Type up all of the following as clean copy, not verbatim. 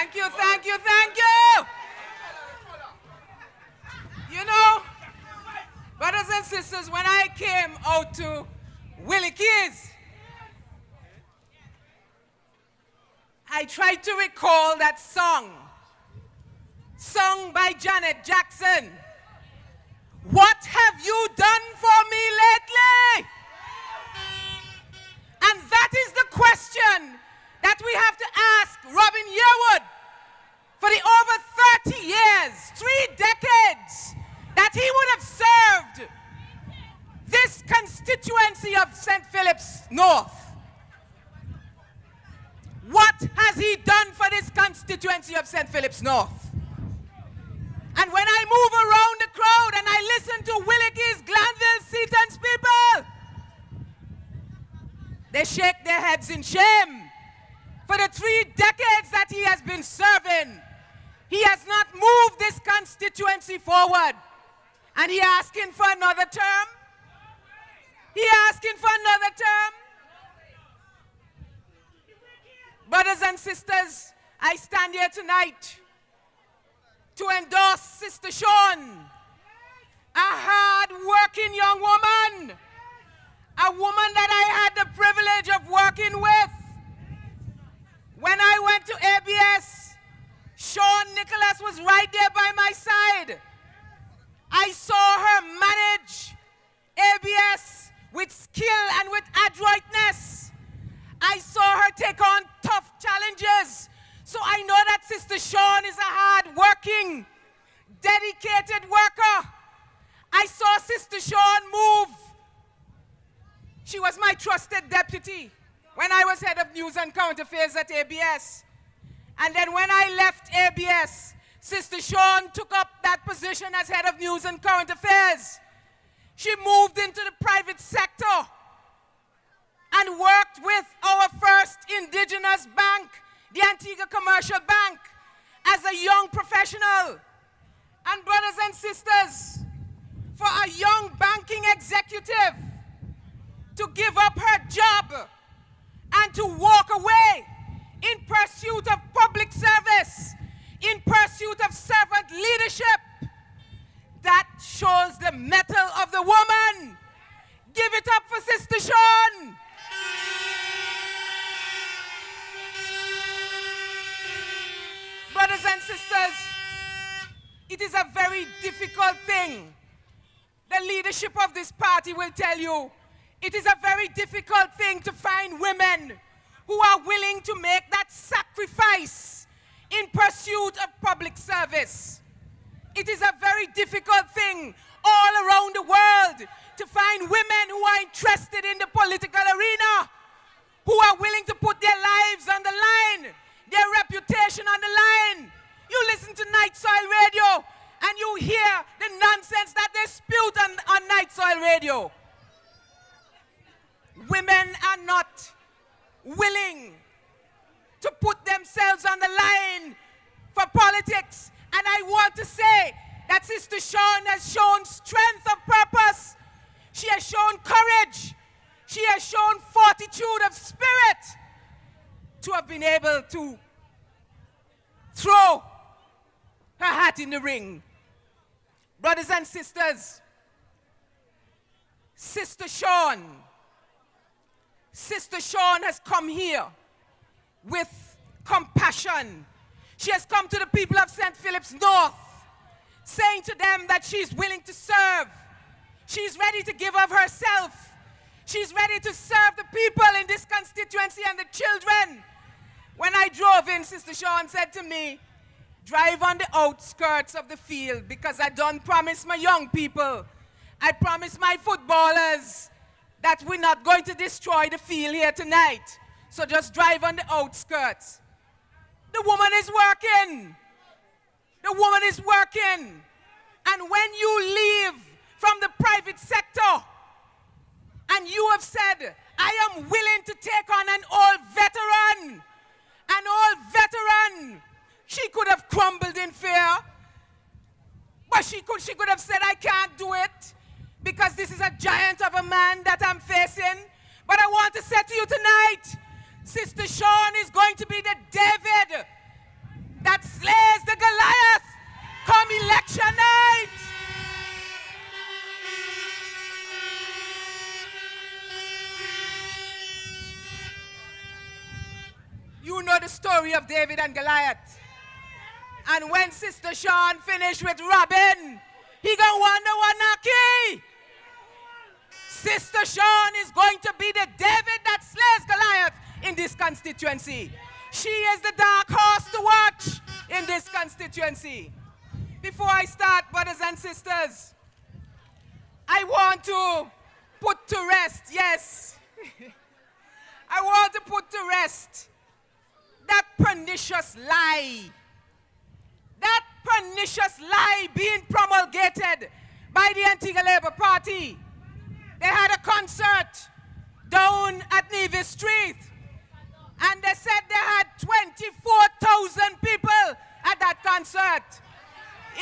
Thank you, thank you, thank you. You know, brothers and sisters, when I came out to Wilikies, I tried to recall that song, sung by Janet Jackson. What have you done for me lately? And that is the question that we have to ask Robin Yearwood for the over 30 years, 3 decades, that he would have served this constituency of St. Philip's North. What has he done for this constituency of St. Philip's North? And when I move around the crowd and I listen to Wilikies, Glanville, Seaton's people, they shake their heads in shame. For the 3 decades that he has been serving, he has not moved this constituency forward. And he asking for another term? He asking for another term? Brothers and sisters, I stand here tonight to endorse Sister Shawn, a hard-working young woman, a woman that I had the privilege of working with. When I went to ABS, Shawn Nicholas was right there by my side. I saw her manage ABS with skill and with adroitness. I saw her take on tough challenges. So I know that Sister Shawn is a hard-working, dedicated worker. I saw Sister Shawn move. She was my trusted deputy when I was head of news and current affairs at ABS. And then when I left ABS, Sister Shawn took up that position as head of news and current affairs. She moved into the private sector and worked with our first indigenous bank, the Antigua Commercial Bank, as a young professional. And brothers and sisters, for a young banking executive to give up her job and to walk away in pursuit of public service, in pursuit of servant leadership, that shows the mettle of the woman. Give it up for Sister Shawn. Brothers and sisters, it is a very difficult thing. The leadership of this party will tell you, it is a very difficult thing to find women who are willing to make that sacrifice in pursuit of public service. It is a very difficult thing all around the world to find women who are interested in the political arena, who are willing to put their lives on the line, their reputation on the line. You listen to Night Soil Radio and you hear the nonsense that they spewed on Night Soil Radio. Women are not willing to put themselves on the line for politics. And I want to say that Sister Shawn has shown strength of purpose. She has shown courage. She has shown fortitude of spirit to have been able to throw her hat in the ring. Brothers and sisters, Sister Shawn has come here with compassion. She has come to the people of St. Philip's North, saying to them that she's willing to serve. She's ready to give of herself. She's ready to serve the people in this constituency and the children. When I drove in, Sister Shawn said to me, drive on the outskirts of the field because I don't promise my young people, I promise my footballers that we're not going to destroy the field here tonight. So just drive on the outskirts. The woman is working. The woman is working. And when you leave from the private sector and you have said, I am willing to take on an old veteran, she could have crumbled in fear. But she could have said, I can't do it because this is a giant of a man that I'm facing. But I want to say to you tonight, Sister Shawn is going to be the David story of David and Goliath. And when Sister Sean finished with Robin, he gonna wonder what Jacqui. Sister Sean is going to be the David that slays Goliath in this constituency. She is the dark horse to watch in this constituency. Before I start, brothers and sisters, I want to put to rest, yes, I want to put to rest that pernicious lie. That pernicious lie being promulgated by the Antigua Labour Party. They had a concert down at Navy Street, and they said they had 24,000 people at that concert.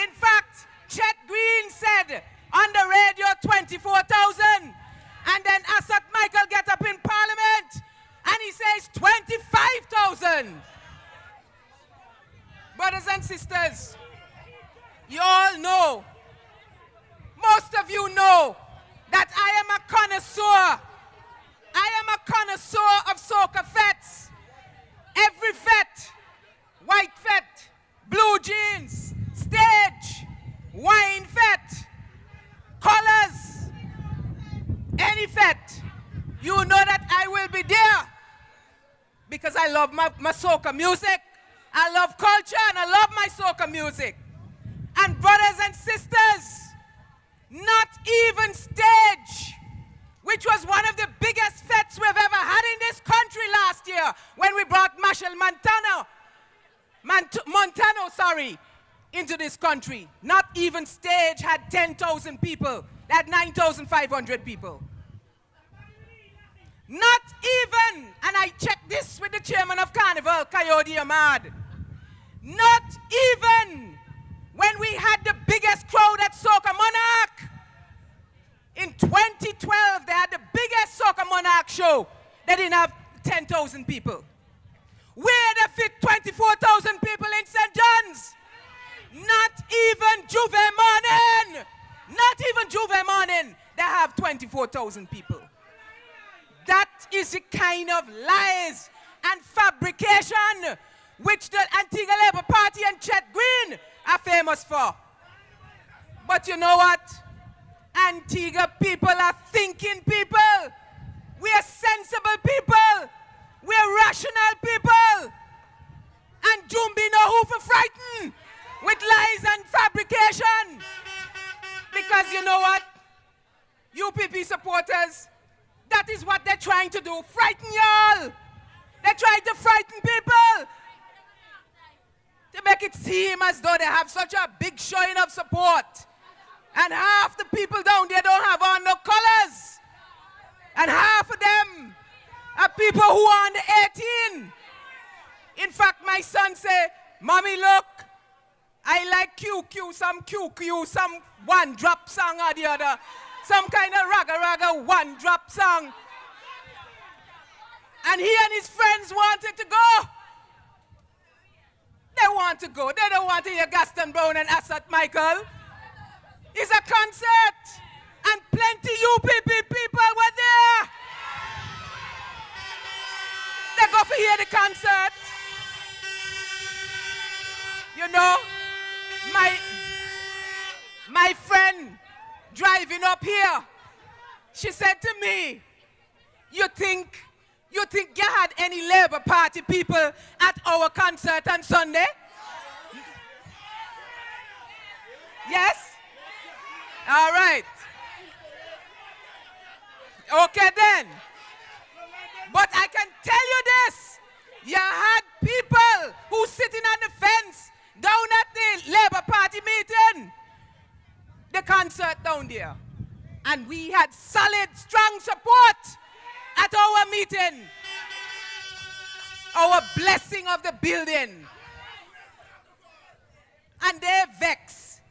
In fact, Chet Green said on the radio 24,000, and then Asad Michael gets up in Parliament and he says 25,000. Brothers and sisters, you all know, most of you know, that I am a connoisseur. I am a connoisseur of soca fetes. Every fete, white fete, blue jeans, stage, wine fete, colors, any fete. You know that I will be there because I love my soca music. I love culture and I love my soca music. And brothers and sisters, not even stage, which was one of the biggest fetes we've ever had in this country last year when we brought Marshall Montano, into this country. Not even stage had 10,000 people. They had 9,500 people. Not even, and I checked this with the chairman of Carnival, Coyote Ahmad, not even when we had the biggest crowd at Soca Monarch. In 2012, they had the biggest Soca Monarch show. They didn't have 10,000 people. Where they fit 24,000 people in St. John's. Not even Juve Morning. Not even Juve Morning. They have 24,000 people. That is the kind of lies and fabrication which the Antigua Labour Party and Chet Green are famous for. But you know what? Antigua people are thinking people. We are sensible people. We are rational people. And Jumbi know who for frighten with lies and fabrication. Because you know what? UPP supporters, that is what they're trying to do. Frighten y'all. They're trying to frighten people. To make it seem as though they have such a big showing of support. And half the people down there don't have on no colors. And half of them are people who are under 18. In fact, my son say, Mommy, look, I like QQ, some one-drop song or the other. Some kind of raga one-drop song. And he and his friends wanted to go. They want to go. They don't want to hear Gaston Brown and Asad Michael. It's a concert. And plenty UPP people were there. They go to hear the concert. You know, my friend driving up here, she said to me, you think you had any Labour Party people at our concert on Sunday? Yes? All right. Okay then. But I can tell you this. You had people who sitting on the fence down at the Labour Party meeting. The concert down there. And we had solid, strong support at our meeting. Our blessing of the building. And they vex.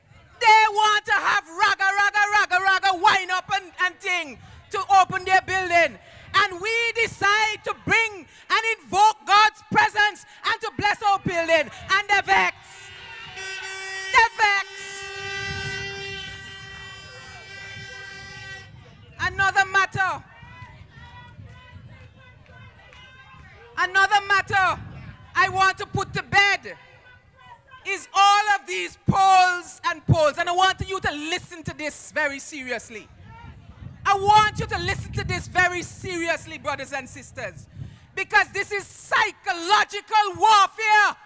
They want to have raga, wind up and thing to open their building. And we decide to bring and invoke God's presence and to bless our building. And they vex. They vex. Another matter I want to put to bed is all of these polls and polls. And I want you to listen to this very seriously. I want you to listen to this very seriously, brothers and sisters. Because this is psychological warfare.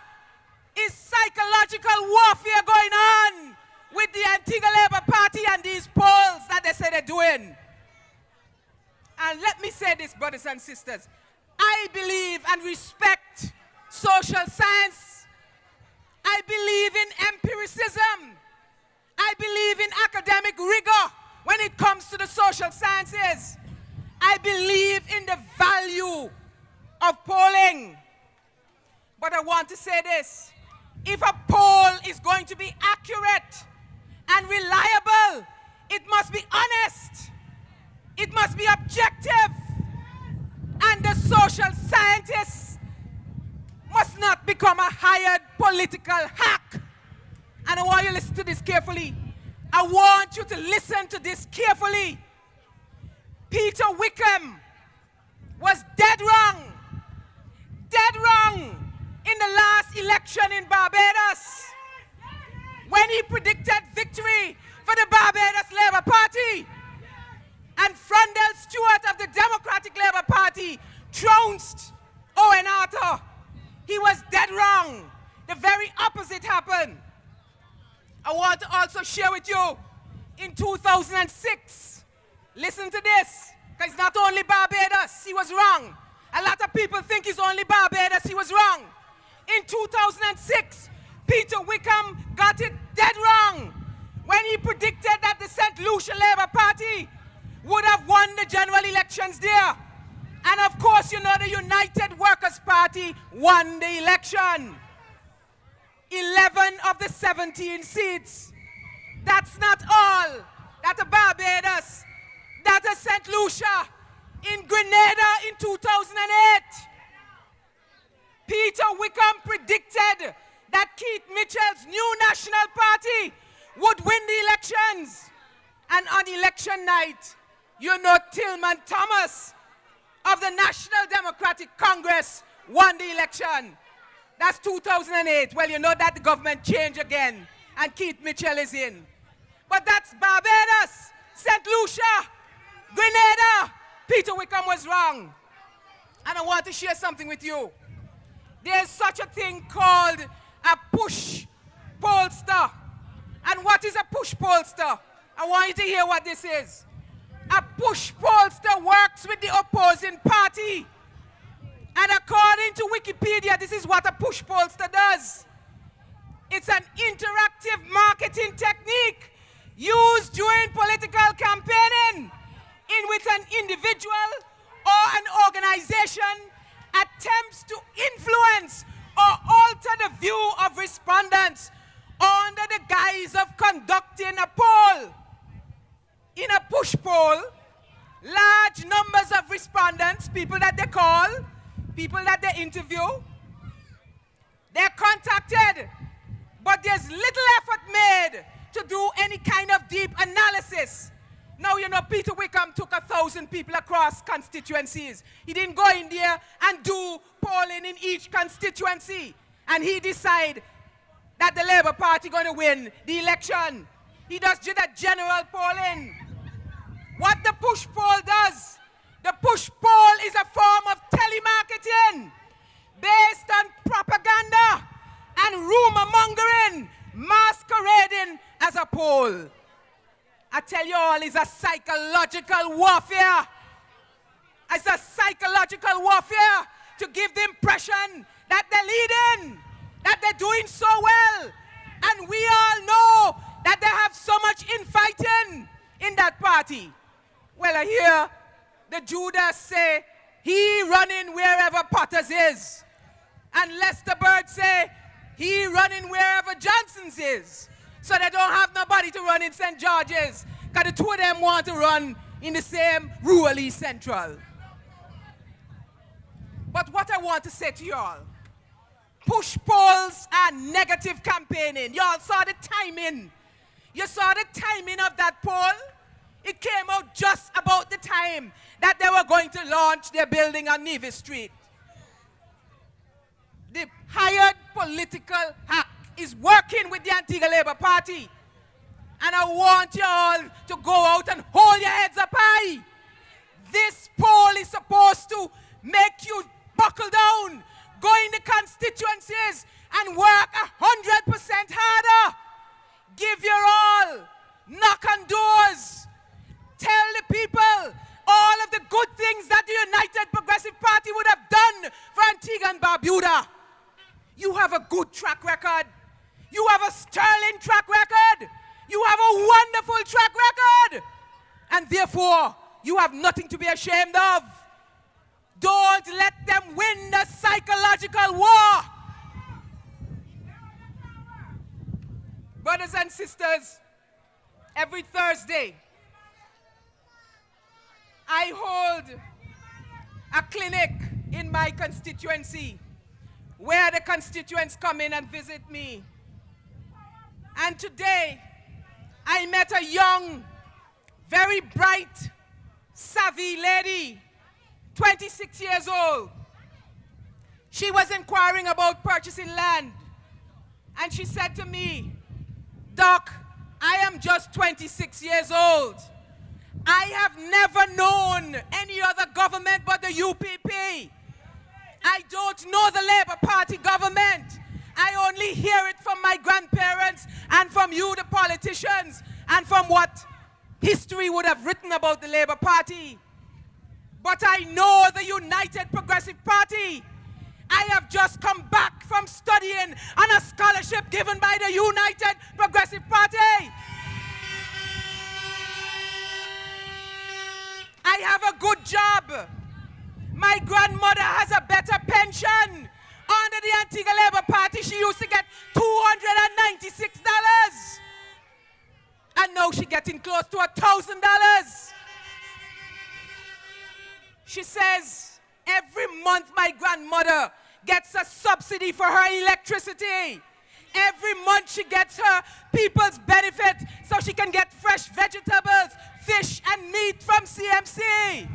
It's psychological warfare going on with the Antigua Labour Party and these polls that they say they're doing. And let me say this, brothers and sisters. I believe and respect social science. I believe in empiricism. I believe in academic rigor when it comes to the social sciences. I believe in the value of polling. But I want to say this. If a poll is going to be accurate and reliable, it must be honest. It must be objective. And the social scientists must not become a hired political hack. And I want you to listen to this carefully. I want you to listen to this carefully. Peter Wickham was dead wrong in the last election in Barbados when he predicted victory for the Barbados Labour Party. And Frondell Stewart of the Democratic Labour Party trounced Owen Arthur. He was dead wrong. The very opposite happened. I want to also share with you, in 2006, listen to this, because it's not only Barbados, he was wrong. A lot of people think it's only Barbados, he was wrong. In 2006, Peter Wickham got it dead wrong when he predicted that the St. Lucia Labour Party would have won the general elections there. And of course, you know, the United Workers' Party won the election. 11 of the 17 seats. That's not all. That a Barbados, that a St. Lucia, in Grenada in 2008. Peter Wickham predicted that Keith Mitchell's new National Party would win the elections. And on election night, you know, Tillman Thomas of the National Democratic Congress won the election. That's 2008. Well, you know that the government changed again and Keith Mitchell is in. But that's Barbados, St. Lucia, Grenada. Peter Wickham was wrong. And I want to share something with you. There's such a thing called a push pollster. And what is a push pollster? I want you to hear what this is. A push pollster works with the opposing party. And according to Wikipedia, this is what a push pollster does. It's an interactive marketing technique used during political campaigning in which an individual or an organization attempts to influence or alter the view of respondents under the guise of conducting a poll. In a push poll, large numbers of respondents, people that they call, people that they interview, they're contacted, but there's little effort made to do any kind of deep analysis. Now, you know, Peter Wickham took 1,000 people across constituencies. He didn't go in there and do polling in each constituency. And he decided that the Labour Party going to win the election. He just did a general polling. What the push poll does, the push poll is a form of telemarketing based on propaganda and rumor mongering masquerading as a poll. I tell you all, it's a psychological warfare. It's a psychological warfare to give the impression that they're leading, that they're doing so well. And we all know that they have so much infighting in that party. Well, I hear the Judas say, he running wherever Potters is. And Lester Bird say, he running wherever Johnson's is. So they don't have nobody to run in St. George's, because the two of them want to run in the same rural East Central. But what I want to say to y'all, push polls are negative campaigning. Y'all saw the timing. You saw the timing of that poll? It came out just about the time that they were going to launch their building on Nevis Street. the hired political hack is working with the Antigua Labour Party. And I want you all to go out and hold your heads up high. This poll is supposed to make you buckle down, go in the constituencies and work 100% harder. Give your all. Knock on doors. Tell the people all of the good things that the United Progressive Party would have done for Antigua and Barbuda. You have a good track record. You have a sterling track record. You have a wonderful track record. And therefore, you have nothing to be ashamed of. Don't let them win the psychological war. Brothers and sisters, every Thursday, I hold a clinic in my constituency where the constituents come in and visit me. And today, I met a young, very bright, savvy lady, 26 years old. She was inquiring about purchasing land. And she said to me, "Doc, I am just 26 years old. I have never known any other government but the UPP. I don't know the Labour Party government. I only hear it from my grandparents and from you, the politicians, and from what history would have written about the Labour Party. But I know the United Progressive Party. I have just come back from studying on a scholarship given by the United Progressive Party. I have a good job. My grandmother has a better pension. Under the Antigua Labour Party, she used to get $296. And now she's getting close to $1,000. She says, every month my grandmother gets a subsidy for her electricity. Every month she gets her people's benefit so she can get fresh vegetables, fish and meat from CMC.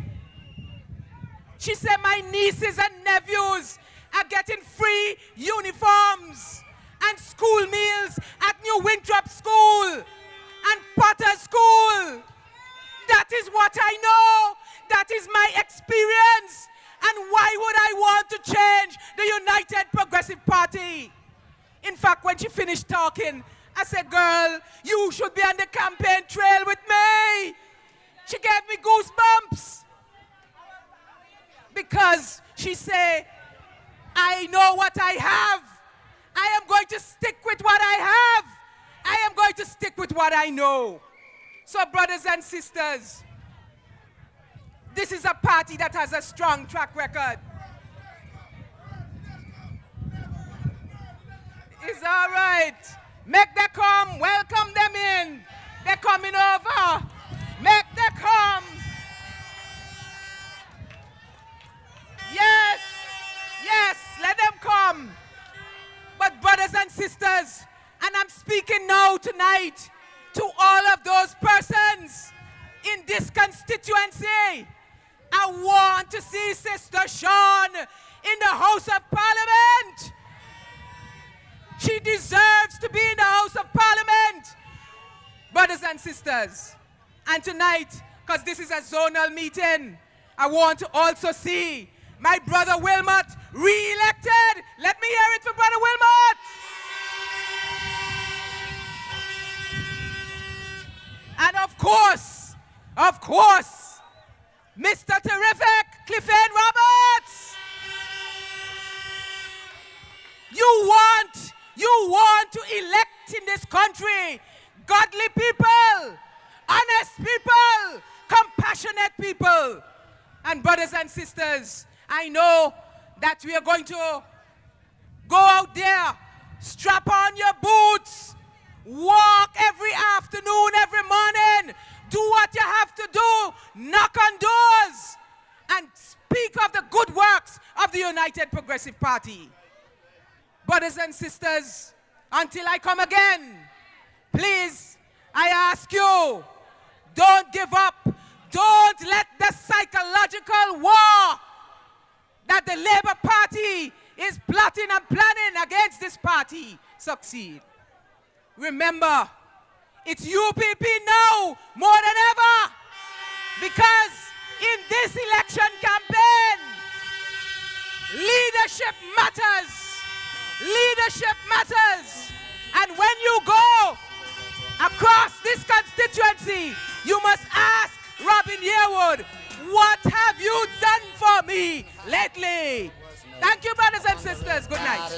She said my nieces and nephews are getting free uniforms and school meals at New Winthrop School and Potter School. That is what I know. That is my experience. And why would I want to change the United Progressive Party? In fact, when she finished talking, I said, "Girl, you should be on the campaign trail with me." She gave me goosebumps. Because she said, "I know what I have. I am going to stick with what I have. I am going to stick with what I know." So, brothers and sisters, this is a party that has a strong track record. It's all right. Make them come. Welcome them in. They're coming over. Make them come. Yes. Yes, let them come. But brothers and sisters, and I'm speaking now tonight to all of those persons in this constituency, I want to see Sister Sean in the House of Parliament. She deserves to be in the House of Parliament. Brothers and sisters, and tonight, because this is a zonal meeting, I want to also see my brother Wilmot re-elected. Let me hear it for Brother Wilmot. And of course, Mr. Terrific, Clifford Roberts. You want to elect in this country godly people, honest people, compassionate people. And brothers and sisters, I know that we are going to go out there, strap on your boots, walk every afternoon, every morning, do what you have to do, knock on doors, and speak of the good works of the United Progressive Party. Brothers and sisters, until I come again, please, I ask you, don't give up. Don't let the psychological war that the Labour Party is plotting and planning against this party succeed. Remember, it's UPP now more than ever, because in this election campaign, leadership matters. Leadership matters. And when you go across this constituency, you must ask Robin Yearwood, what have you done for me lately? Thank you, brothers and sisters. Good night.